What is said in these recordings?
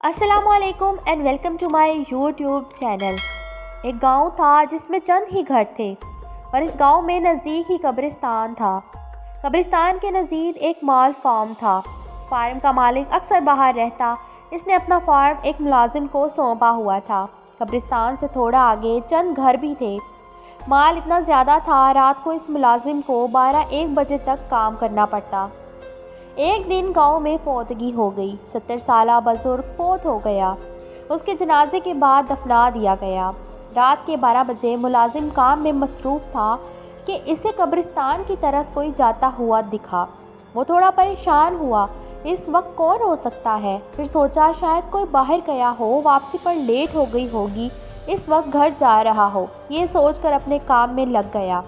السلام علیکم and welcome to my YouTube channel. ایک گاؤں تھا جس میں چند ہی گھر تھے اور اس گاؤں میں نزدیک ہی قبرستان تھا۔ قبرستان کے نزدیک ایک مال فارم تھا۔ فارم کا مالک اکثر باہر رہتا۔ اس نے اپنا فارم ایک ملازم کو سونپا ہوا تھا۔ قبرستان سے تھوڑا آگے چند گھر بھی تھے۔ مال اتنا زیادہ تھا، رات کو اس ملازم کو 12-1 بجے تک کام کرنا پڑتا۔ ایک دن گاؤں میں فوتگی ہو گئی۔ 70 سالہ بزرگ فوت ہو گیا۔ اس کے جنازے کے بعد دفنا دیا گیا۔ رات کے 12 بجے ملازم کام میں مصروف تھا کہ اسے قبرستان کی طرف کوئی جاتا ہوا دکھا۔ وہ تھوڑا پریشان ہوا، اس وقت کون ہو سکتا ہے؟ پھر سوچا شاید کوئی باہر گیا ہو، واپسی پر لیٹ ہو گئی ہوگی، اس وقت گھر جا رہا ہو۔ یہ سوچ کر اپنے کام میں لگ گیا۔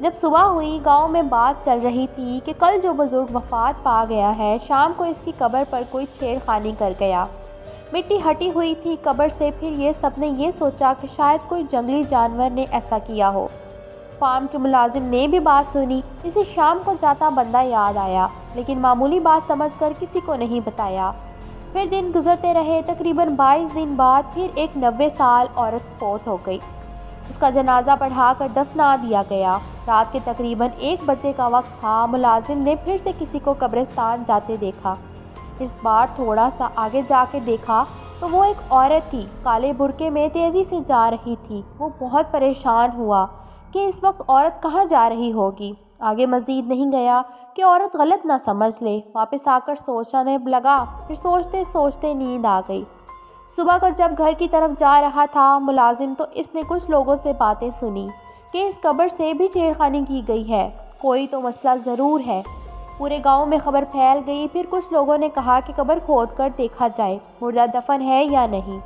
جب صبح ہوئی، گاؤں میں بات چل رہی تھی کہ کل جو بزرگ وفات پا گیا ہے، شام کو اس کی قبر پر کوئی چھیڑ خانی کر گیا۔ مٹی ہٹی ہوئی تھی قبر سے۔ پھر یہ سب نے یہ سوچا کہ شاید کوئی جنگلی جانور نے ایسا کیا ہو۔ فارم کے ملازم نے بھی بات سنی۔ اسے شام کو جاتا بندہ یاد آیا، لیکن معمولی بات سمجھ کر کسی کو نہیں بتایا۔ پھر دن گزرتے رہے۔ تقریباً 22 دن بعد پھر ایک 90 سال عورت فوت ہو گئی۔ اس کا جنازہ پڑھا کر دفنا دیا گیا۔ رات کے تقریباً 1 بجے کا وقت تھا۔ ملازم نے پھر سے کسی کو قبرستان جاتے دیکھا۔ اس بار تھوڑا سا آگے جا کے دیکھا تو وہ ایک عورت تھی، کالے برقعے میں تیزی سے جا رہی تھی۔ وہ بہت پریشان ہوا کہ اس وقت عورت کہاں جا رہی ہوگی۔ آگے مزید نہیں گیا کہ عورت غلط نہ سمجھ لے۔ واپس آ کر سوچنے لگا۔ پھر سوچتے سوچتے نیند آ گئی۔ صبح کو جب گھر کی طرف جا رہا تھا ملازم، تو اس نے کچھ لوگوں سے باتیں سنی کہ اس قبر سے بھی چھیڑخانی کی گئی ہے، کوئی تو مسئلہ ضرور ہے۔ پورے گاؤں میں خبر پھیل گئی۔ پھر کچھ لوگوں نے کہا کہ قبر کھود کر دیکھا جائے، مردہ دفن ہے یا نہیں،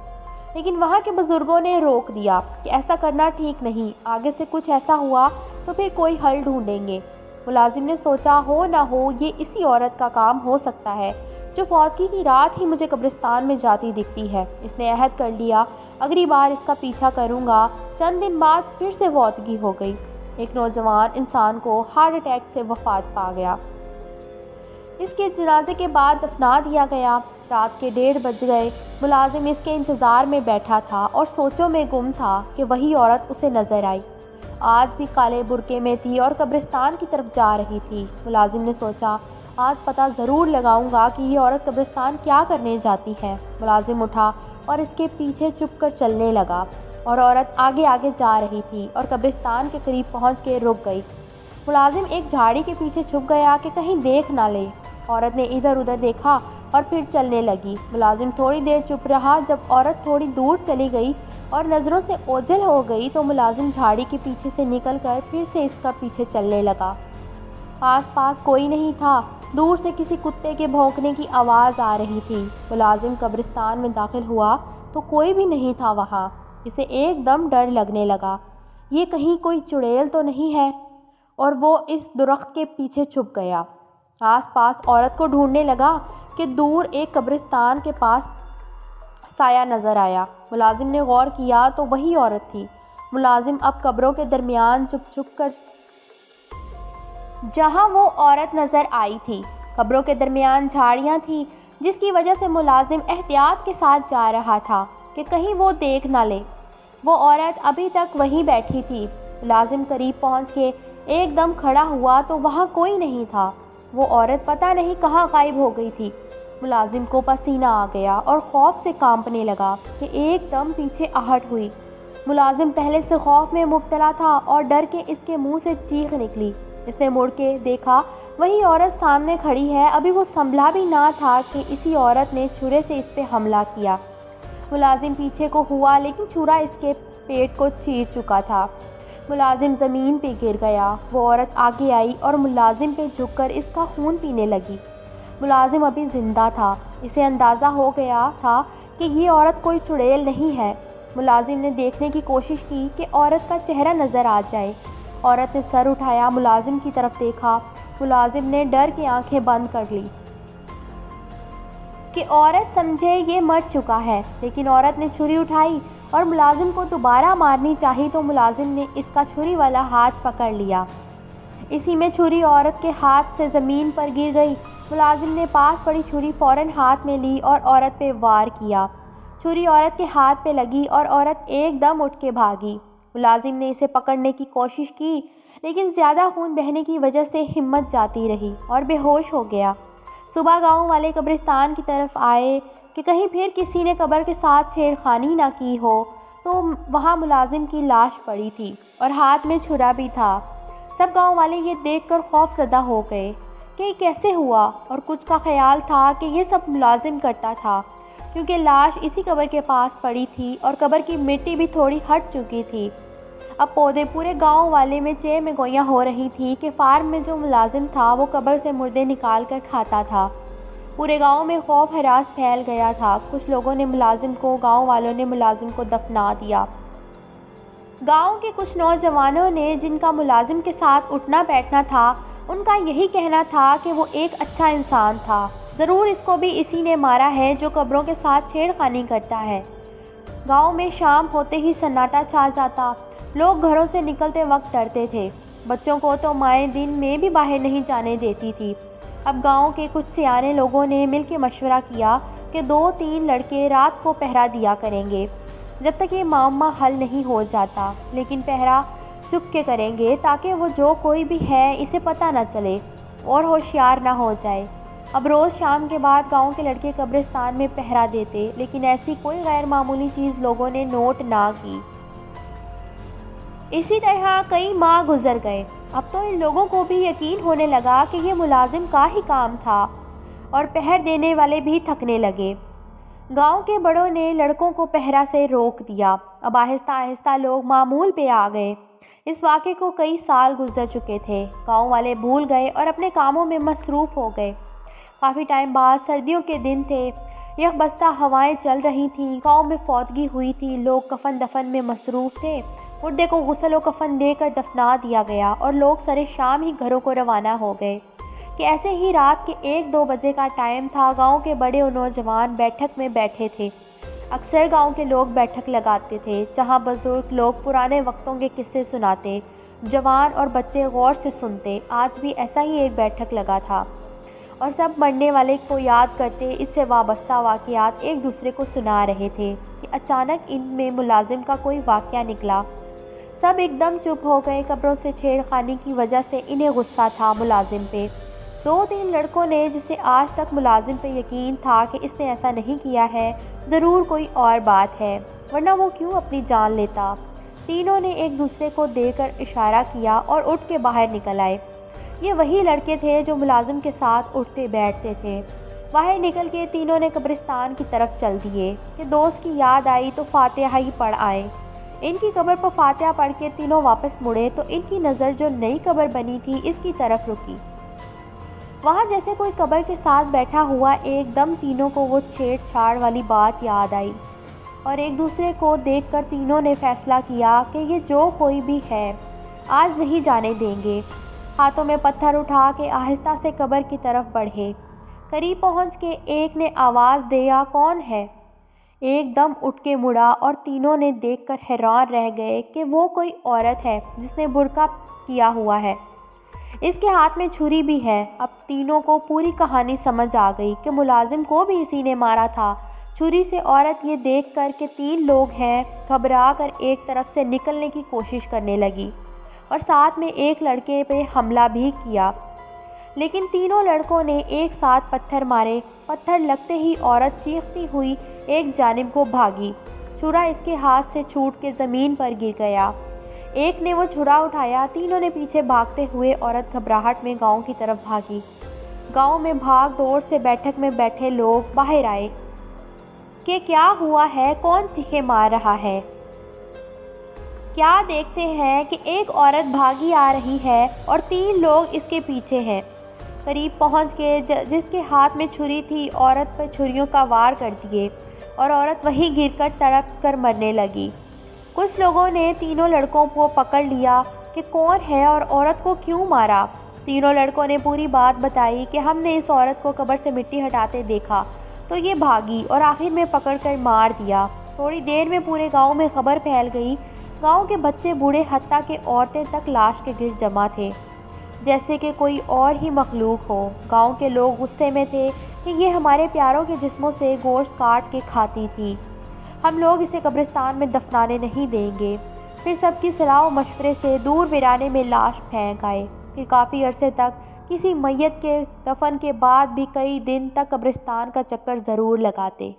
لیکن وہاں کے بزرگوں نے روک دیا کہ ایسا کرنا ٹھیک نہیں، آگے سے کچھ ایسا ہوا تو پھر کوئی حل ڈھونڈیں گے۔ ملازم نے سوچا ہو نہ ہو یہ اسی عورت کا کام ہو سکتا ہے جو فوتگی کی رات ہی مجھے قبرستان میں جاتی دکھتی ہے۔ اس نے عہد کر لیا اگلی بار اس کا پیچھا کروں گا۔ چند دن بعد پھر سے فوتگی ہو گئی۔ ایک نوجوان انسان کو ہارٹ اٹیک سے وفات پا گیا۔ اس کے جنازے کے بعد دفنا دیا گیا۔ رات کے 1:30 بج گئے۔ ملازم اس کے انتظار میں بیٹھا تھا اور سوچوں میں گم تھا کہ وہی عورت اسے نظر آئی۔ آج بھی کالے برقعے میں تھی اور قبرستان کی طرف جا رہی تھی۔ ملازم نے سوچا آج پتہ ضرور لگاؤں گا کہ یہ عورت قبرستان کیا کرنے جاتی ہے۔ ملازم اٹھا اور اس کے پیچھے چپ کر چلنے لگا، اور عورت آگے آگے جا رہی تھی اور قبرستان کے قریب پہنچ کے رک گئی۔ ملازم ایک جھاڑی کے پیچھے چھپ گیا کہ کہیں دیکھ نہ لے۔ عورت نے ادھر ادھر دیکھا اور پھر چلنے لگی۔ ملازم تھوڑی دیر چپ رہا۔ جب عورت تھوڑی دور چلی گئی اور نظروں سے اوجھل ہو گئی تو ملازم جھاڑی کے پیچھے سے نکل کر پھر سے اس کا پیچھے چلنے لگا۔ آس پاس کوئی نہیں تھا۔ دور سے کسی کتے کے بھونکنے کی آواز آ رہی تھی۔ ملازم قبرستان میں داخل ہوا تو کوئی بھی نہیں تھا وہاں۔ اسے ایک دم ڈر لگنے لگا، یہ کہیں کوئی چڑیل تو نہیں ہے، اور وہ اس درخت کے پیچھے چھپ گیا۔ آس پاس عورت کو ڈھونڈنے لگا کہ دور ایک قبرستان کے پاس سایہ نظر آیا۔ ملازم نے غور کیا تو وہی عورت تھی۔ ملازم اب قبروں کے درمیان چھپ کر جہاں وہ عورت نظر آئی تھی، قبروں کے درمیان جھاڑیاں تھیں، جس کی وجہ سے ملازم احتیاط کے ساتھ جا رہا تھا کہ کہیں وہ دیکھ نہ لے۔ وہ عورت ابھی تک وہیں بیٹھی تھی۔ ملازم قریب پہنچ کے ایک دم کھڑا ہوا تو وہاں کوئی نہیں تھا۔ وہ عورت پتہ نہیں کہاں غائب ہو گئی تھی۔ ملازم کو پسینہ آ گیا اور خوف سے کانپنے لگا کہ ایک دم پیچھے آہٹ ہوئی۔ ملازم پہلے سے خوف میں مبتلا تھا اور ڈر کے اس کے منہ سے چیخ نکلی۔ اس نے مڑ کے دیکھا، وہی عورت سامنے کھڑی ہے۔ ابھی وہ سنبھلا بھی نہ تھا کہ اسی عورت نے چھرے سے اس پہ حملہ کیا۔ ملازم پیچھے کو ہوا لیکن چھرا اس کے پیٹ کو چیر چکا تھا۔ ملازم زمین پہ گر گیا۔ وہ عورت آگے آئی اور ملازم پہ جھک کر اس کا خون پینے لگی۔ ملازم ابھی زندہ تھا۔ اسے اندازہ ہو گیا تھا کہ یہ عورت کوئی چڑیل نہیں ہے۔ ملازم نے دیکھنے کی کوشش کی کہ عورت کا چہرہ نظر آ جائے۔ عورت نے سر اٹھایا، ملازم کی طرف دیکھا۔ ملازم نے ڈر کے آنکھیں بند کر لی کہ عورت سمجھے یہ مر چکا ہے، لیکن عورت نے چھری اٹھائی اور ملازم کو دوبارہ مارنی چاہی تو ملازم نے اس کا چھری والا ہاتھ پکڑ لیا۔ اسی میں چھری عورت کے ہاتھ سے زمین پر گر گئی۔ ملازم نے پاس پڑی چھری فوراً ہاتھ میں لی اور عورت پہ وار کیا۔ چھری عورت کے ہاتھ پہ لگی اور عورت ایک دم اٹھ کے بھاگی۔ ملازم نے اسے پکڑنے کی کوشش کی لیکن زیادہ خون بہنے کی وجہ سے ہمت جاتی رہی اور بے ہوش ہو گیا۔ صبح گاؤں والے قبرستان کی طرف آئے کہ کہیں پھر کسی نے قبر کے ساتھ چھیڑ خانی نہ کی ہو، تو وہاں ملازم کی لاش پڑی تھی اور ہاتھ میں چھرا بھی تھا۔ سب گاؤں والے یہ دیکھ کر خوف زدہ ہو گئے کہ یہ کیسے ہوا، اور کچھ کا خیال تھا کہ یہ سب ملازم کرتا تھا، کیونکہ لاش اسی قبر کے پاس پڑی تھی اور قبر کی مٹی بھی تھوڑی ہٹ چکی تھی۔ اب پورے گاؤں والے میں چے میں گویاں ہو رہی تھی کہ فارم میں جو ملازم تھا وہ قبر سے مردے نکال کر کھاتا تھا۔ پورے گاؤں میں خوف ہراس پھیل گیا تھا۔ کچھ لوگوں نے ملازم کو، گاؤں والوں نے ملازم کو دفنا دیا۔ گاؤں کے کچھ نوجوانوں نے، جن کا ملازم کے ساتھ اٹھنا بیٹھنا تھا، ان کا یہی کہنا تھا کہ وہ ایک اچھا انسان تھا، ضرور اس کو بھی اسی نے مارا ہے جو قبروں کے ساتھ چھیڑ خانی کرتا ہے۔ گاؤں میں شام ہوتے ہی سناٹا چھا جاتا۔ لوگ گھروں سے نکلتے وقت ڈرتے تھے۔ بچوں کو تو مائیں دن میں بھی باہر نہیں جانے دیتی تھی۔ اب گاؤں کے کچھ سیانے لوگوں نے مل کے مشورہ کیا کہ 2-3 لڑکے رات کو پہرا دیا کریں گے جب تک یہ معمہ حل نہیں ہو جاتا، لیکن پہرا چپ کے کریں گے تاکہ وہ جو کوئی بھی ہے اسے پتہ نہ چلے اور ہوشیار نہ ہو جائے۔ اب روز شام کے بعد گاؤں کے لڑکے قبرستان میں پہرا دیتے، لیکن ایسی کوئی غیر معمولی چیز لوگوں نے نوٹ نہ کی۔ اسی طرح کئی ماہ گزر گئے۔ اب تو ان لوگوں کو بھی یقین ہونے لگا کہ یہ ملازم کا ہی کام تھا، اور پہر دینے والے بھی تھکنے لگے۔ گاؤں کے بڑوں نے لڑکوں کو پہرا سے روک دیا۔ اب آہستہ آہستہ لوگ معمول پہ آ گئے۔ اس واقعے کو کئی سال گزر چکے تھے۔ گاؤں والے بھول گئے اور اپنے کاموں میں مصروف ہو گئے۔ کافی ٹائم بعد سردیوں کے دن تھے، یک بستہ ہوائیں چل رہی تھیں، گاؤں میں فوتگی ہوئی تھی، لوگ کفن دفن میں مصروف تھے۔ مردے کو غسل و کفن دے کر دفنا دیا گیا اور لوگ سرے شام ہی گھروں کو روانہ ہو گئے کہ ایسے ہی رات کے 1-2 بجے کا ٹائم تھا۔ گاؤں کے بڑے اور نوجوان بیٹھک میں بیٹھے تھے۔ اکثر گاؤں کے لوگ بیٹھک لگاتے تھے جہاں بزرگ لوگ پرانے وقتوں کے قصے سناتے، جوان اور بچے غور سے سنتے۔ آج بھی ایسا ہی ایک بیٹھک لگا تھا اور سب مرنے والے کو یاد کرتے، اس سے وابستہ واقعات ایک دوسرے کو سنا رہے تھے کہ اچانک ان میں ملازم کا کوئی واقعہ نکلا۔ سب ایک دم چپ ہو گئے۔ قبروں سے چھیڑ خانی کی وجہ سے انہیں غصہ تھا ملازم پہ۔ 2-3 لڑکوں نے، جسے آج تک ملازم پہ یقین تھا کہ اس نے ایسا نہیں کیا ہے، ضرور کوئی اور بات ہے، ورنہ وہ کیوں اپنی جان لیتا۔ تینوں نے ایک دوسرے کو دے کر اشارہ کیا اور اٹھ کے باہر نکل آئے۔ یہ وہی لڑکے تھے جو ملازم کے ساتھ اٹھتے بیٹھتے تھے۔ باہر نکل کے تینوں نے قبرستان کی طرف چل دیے کہ دوست کی یاد آئی تو فاتحہ ہی پڑھ آئیں۔ ان کی قبر پر فاتحہ پڑھ کے تینوں واپس مڑے تو ان کی نظر جو نئی قبر بنی تھی اس کی طرف رکی۔ وہاں جیسے کوئی قبر کے ساتھ بیٹھا ہوا، ایک دم تینوں کو وہ چھیڑ چھاڑ والی بات یاد آئی، اور ایک دوسرے کو دیکھ کر تینوں نے فیصلہ کیا کہ یہ جو کوئی بھی ہے آج نہیں جانے دیں گے۔ ہاتھوں میں پتھر اٹھا کے آہستہ سے قبر کی طرف بڑھے۔ قریب پہنچ کے ایک نے آواز دیا، کون ہے؟ ایک دم اٹھ کے مڑا اور تینوں نے دیکھ کر حیران رہ گئے کہ وہ کوئی عورت ہے جس نے برقع کیا ہوا ہے، اس کے ہاتھ میں چھری بھی ہے۔ اب تینوں کو پوری کہانی سمجھ آ گئی کہ ملازم کو بھی اسی نے مارا تھا چھری سے۔ عورت یہ دیکھ کر کہ 3 لوگ ہیں، گھبرا کر ایک طرف سے نکلنے کی کوشش کرنے لگی اور ساتھ میں ایک لڑکے پہ حملہ بھی کیا، لیکن تینوں لڑکوں نے ایک ساتھ پتھر مارے۔ پتھر لگتے ہی عورت چیختی ہوئی ایک جانب کو بھاگی۔ چھرا اس کے ہاتھ سے چھوٹ کے زمین پر گر گیا۔ ایک نے وہ چھرا اٹھایا۔ تینوں نے پیچھے بھاگتے ہوئے عورت گھبراہٹ میں گاؤں کی طرف بھاگی۔ گاؤں میں بھاگ دوڑ سے بیٹھک میں بیٹھے لوگ باہر آئے کہ کیا ہوا ہے، کون چیخیں مار رہا ہے؟ کیا دیکھتے ہیں کہ ایک عورت بھاگی آ رہی ہے اور 3 لوگ اس کے پیچھے ہیں۔ قریب پہنچ کے جس کے ہاتھ میں چھری تھی، عورت پر چھریوں کا وار کر دیے اور عورت وہیں گر کر تڑپ کر مرنے لگی۔ کچھ لوگوں نے تینوں لڑکوں کو پکڑ لیا کہ کون ہے اور عورت کو کیوں مارا۔ تینوں لڑکوں نے پوری بات بتائی کہ ہم نے اس عورت کو قبر سے مٹی ہٹاتے دیکھا تو یہ بھاگی اور آخر میں پکڑ کر مار دیا۔ تھوڑی دیر میں پورے گاؤں میں خبر پھیل گئی۔ گاؤں کے بچے بوڑھے حتیٰ کہ عورتیں تک لاش کے گرد جمع تھے۔ جیسے کہ کوئی اور ہی مخلوق ہو۔ گاؤں کے لوگ غصے میں تھے کہ یہ ہمارے پیاروں کے جسموں سے گوشت کاٹ کے کھاتی تھی، ہم لوگ اسے قبرستان میں دفنانے نہیں دیں گے۔ پھر سب کی صلاح و مشورے سے دور ویرانے میں لاش پھینک آئے۔ پھر کافی عرصے تک کسی میت کے دفن کے بعد بھی کئی دن تک قبرستان کا چکر ضرور لگاتے۔